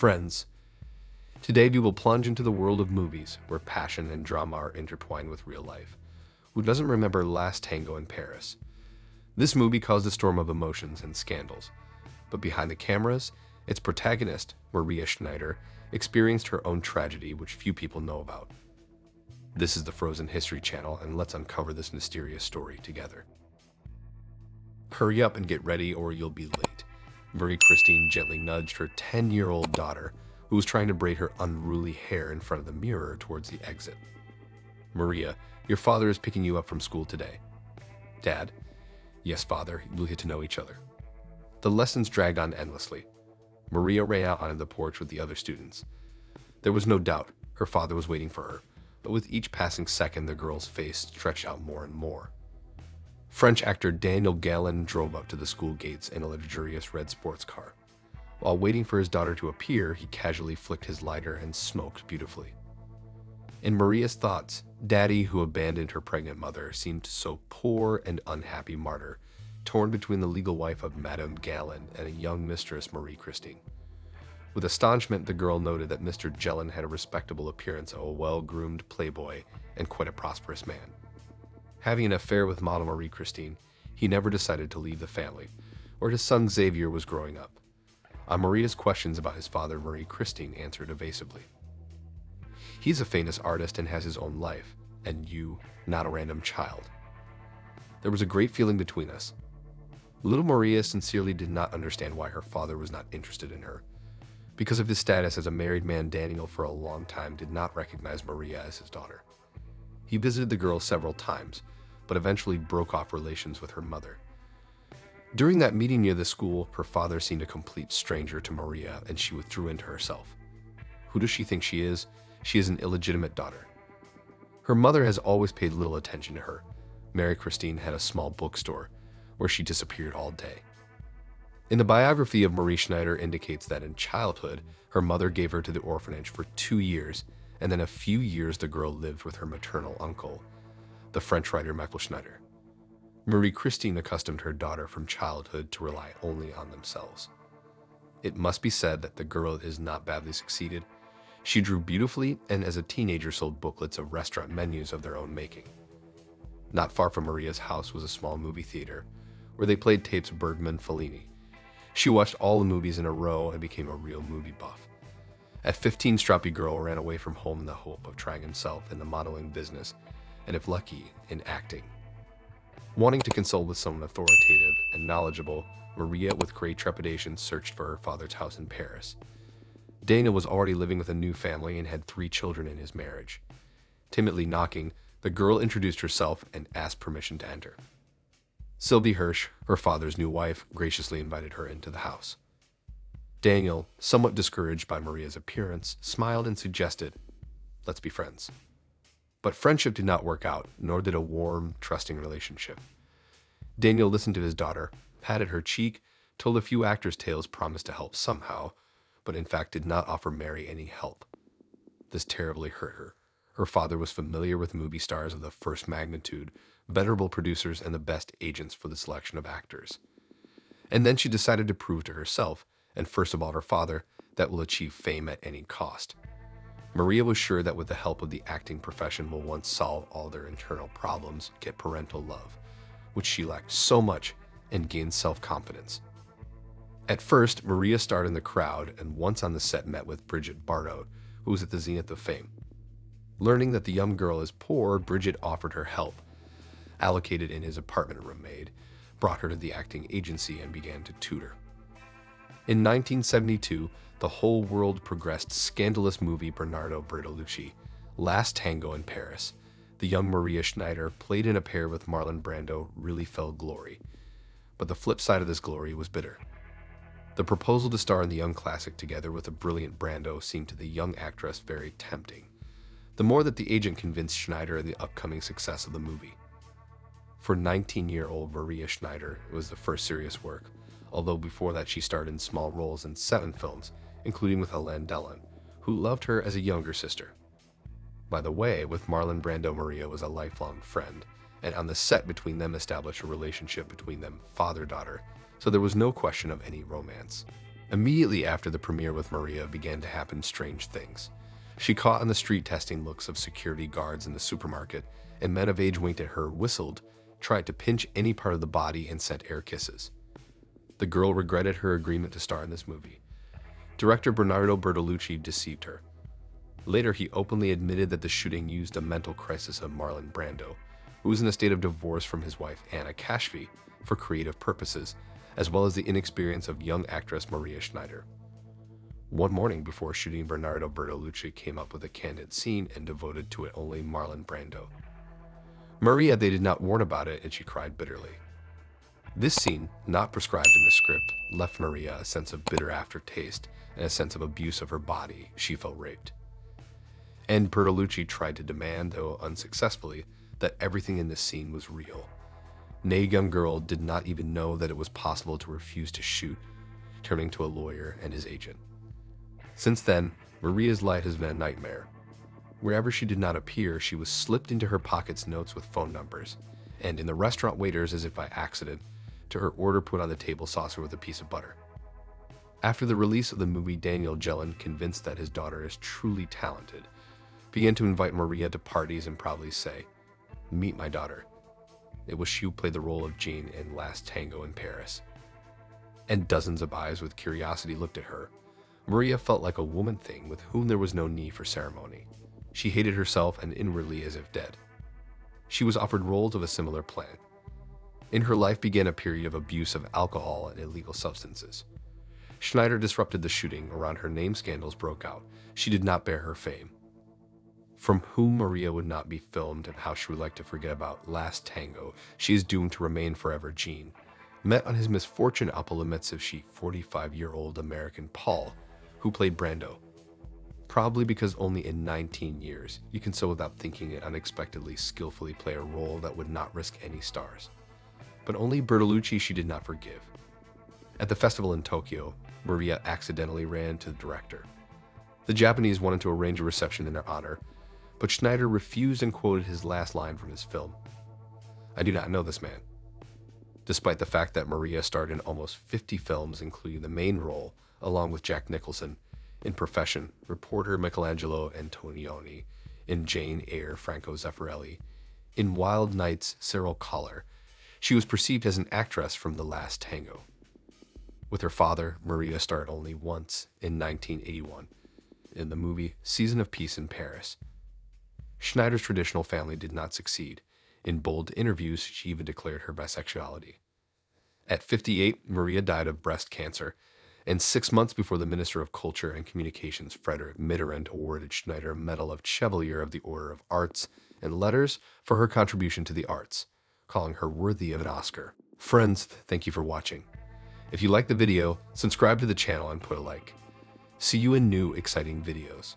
Friends, today we will plunge into the world of movies where passion and drama are intertwined with real life. Who doesn't remember Last Tango in Paris? This movie caused a storm of emotions and scandals. But behind the cameras, its protagonist, Maria Schneider, experienced her own tragedy which few people know about. This is the Frozen History Channel, and let's uncover this mysterious story together. Hurry up and get ready or you'll be late. Marie Christine gently nudged her 10-year-old daughter, who was trying to braid her unruly hair in front of the mirror towards the exit. Maria, your father is picking you up from school today. Dad? Yes, father, you'll get to know each other. The lessons dragged on endlessly. Maria ran out onto the porch with the other students. There was no doubt her father was waiting for her, but with each passing second the girl's face stretched out more and more. French actor Daniel Gallon drove up to the school gates in a luxurious red sports car. While waiting for his daughter to appear, he casually flicked his lighter and smoked beautifully. In Maria's thoughts, Daddy, who abandoned her pregnant mother, seemed so poor and unhappy martyr, torn between the legal wife of Madame Gallon and a young mistress, Marie Christine. With astonishment, the girl noted that Mr. Gellin had a respectable appearance of a well-groomed playboy and quite a prosperous man. Having an affair with model Marie Christine, he never decided to leave the family, where his son Xavier was growing up. On Maria's questions about his father, Marie Christine answered evasively. He's a famous artist and has his own life, and you, not a random child. There was a great feeling between us. Little Maria sincerely did not understand why her father was not interested in her. Because of his status as a married man, Daniel for a long time did not recognize Maria as his daughter. He visited the girl several times, but eventually broke off relations with her mother. During that meeting near the school, her father seemed a complete stranger to Maria, and she withdrew into herself. Who does she think she is? She is an illegitimate daughter. Her mother has always paid little attention to her. Marie Christine had a small bookstore, where she disappeared all day. In the biography of Marie Schneider indicates that in childhood, her mother gave her to the orphanage for 2 years, and then a few years the girl lived with her maternal uncle, the French writer Michael Schneider. Marie Christine accustomed her daughter from childhood to rely only on themselves. It must be said that the girl is not badly succeeded. She drew beautifully and as a teenager sold booklets of restaurant menus of their own making. Not far from Maria's house was a small movie theater, where they played tapes of Bergman, Fellini. She watched all the movies in a row and became a real movie buff. At 15, Stroppy Girl ran away from home in the hope of trying himself in the modeling business, and if lucky, in acting. Wanting to consult with someone authoritative and knowledgeable, Maria, with great trepidation, searched for her father's house in Paris. Daniel was already living with a new family and had 3 children in his marriage. Timidly knocking, the girl introduced herself and asked permission to enter. Sylvie Hirsch, her father's new wife, graciously invited her into the house. Daniel, somewhat discouraged by Maria's appearance, smiled and suggested, "Let's be friends." But friendship did not work out, nor did a warm, trusting relationship. Daniel listened to his daughter, patted her cheek, told a few actors' tales, promised to help somehow, but in fact did not offer Mary any help. This terribly hurt her. Her father was familiar with movie stars of the first magnitude, venerable producers, and the best agents for the selection of actors. And then she decided to prove to herself, and first of all her father, that will achieve fame at any cost. Maria was sure that with the help of the acting profession will once solve all their internal problems, get parental love, which she lacked so much, and gain self-confidence. At first, Maria starred in the crowd and once on the set met with Bridget Bardot, who was at the zenith of fame. Learning that the young girl is poor, Bridget offered her help, allocated in his apartment room maid, brought her to the acting agency and began to tutor. In 1972, the whole world progressed scandalous movie Bernardo Bertolucci, Last Tango in Paris. The young Maria Schneider, played in a pair with Marlon Brando, really fell glory. But the flip side of this glory was bitter. The proposal to star in the young classic together with a brilliant Brando seemed to the young actress very tempting. The more that the agent convinced Schneider of the upcoming success of the movie. For 19-year-old Maria Schneider, it was the first serious work, although before that she starred in small roles in 7 films, including with Alain Delon, who loved her as a younger sister. By the way, with Marlon Brando, Maria was a lifelong friend, and on the set between them established a relationship between them father-daughter, so there was no question of any romance. Immediately after the premiere with Maria began to happen strange things. She caught on the street testing looks of security guards in the supermarket, and men of age winked at her, whistled, tried to pinch any part of the body, and sent air kisses. The girl regretted her agreement to star in this movie. Director Bernardo Bertolucci deceived her. Later, he openly admitted that the shooting used a mental crisis of Marlon Brando, who was in a state of divorce from his wife Anna Kashfi, for creative purposes, as well as the inexperience of young actress Maria Schneider. One morning before shooting, Bernardo Bertolucci came up with a candid scene and devoted to it only Marlon Brando. Maria, they did not warn about it, and she cried bitterly. This scene, not prescribed in the script, left Maria a sense of bitter aftertaste and a sense of abuse of her body. She felt raped. And Bertolucci tried to demand, though unsuccessfully, that everything in this scene was real. The young girl did not even know that it was possible to refuse to shoot, turning to a lawyer and his agent. Since then, Maria's life has been a nightmare. Wherever she did not appear, she was slipped into her pockets notes with phone numbers, and in the restaurant waiters, as if by accident, to her order put on the table saucer with a piece of butter. After the release of the movie, Daniel Jelen, convinced that his daughter is truly talented, began to invite Maria to parties and proudly say, "Meet my daughter." It was she who played the role of Jean in Last Tango in Paris. And dozens of eyes with curiosity looked at her. Maria felt like a woman thing with whom there was no need for ceremony. She hated herself and inwardly as if dead. She was offered roles of a similar plan. In her life began a period of abuse of alcohol and illegal substances. Schneider disrupted the shooting. Around her name, scandals broke out. She did not bear her fame. From whom Maria would not be filmed and how she would like to forget about Last Tango, she is doomed to remain forever Jean. Met on his misfortune Apple Mitsubishi 45-year-old American Paul, who played Brando. Probably because only in 19 years, you can so without thinking it unexpectedly skillfully play a role that would not risk any stars. But only Bertolucci she did not forgive. At the festival in Tokyo, Maria accidentally ran to the director. The Japanese wanted to arrange a reception in her honor, but Schneider refused and quoted his last line from his film. "I do not know this man." Despite the fact that Maria starred in almost 50 films, including the main role, along with Jack Nicholson, in Profession, reporter Michelangelo Antonioni, in Jane Eyre, Franco Zeffirelli, in Wild Nights, Cyril Collar, she was perceived as an actress from The Last Tango. With her father, Maria starred only once in 1981, in the movie Season of Peace in Paris. Schneider's traditional family did not succeed. In bold interviews, she even declared her bisexuality. At 58, Maria died of breast cancer, and 6 months before the Minister of Culture and Communications, Frederick Mitterrand, awarded Schneider a Medal of Chevalier of the Order of Arts and Letters for her contribution to the arts, calling her worthy of an Oscar. Friends, thank you for watching. If you liked the video, subscribe to the channel and put a like. See you in new, exciting videos.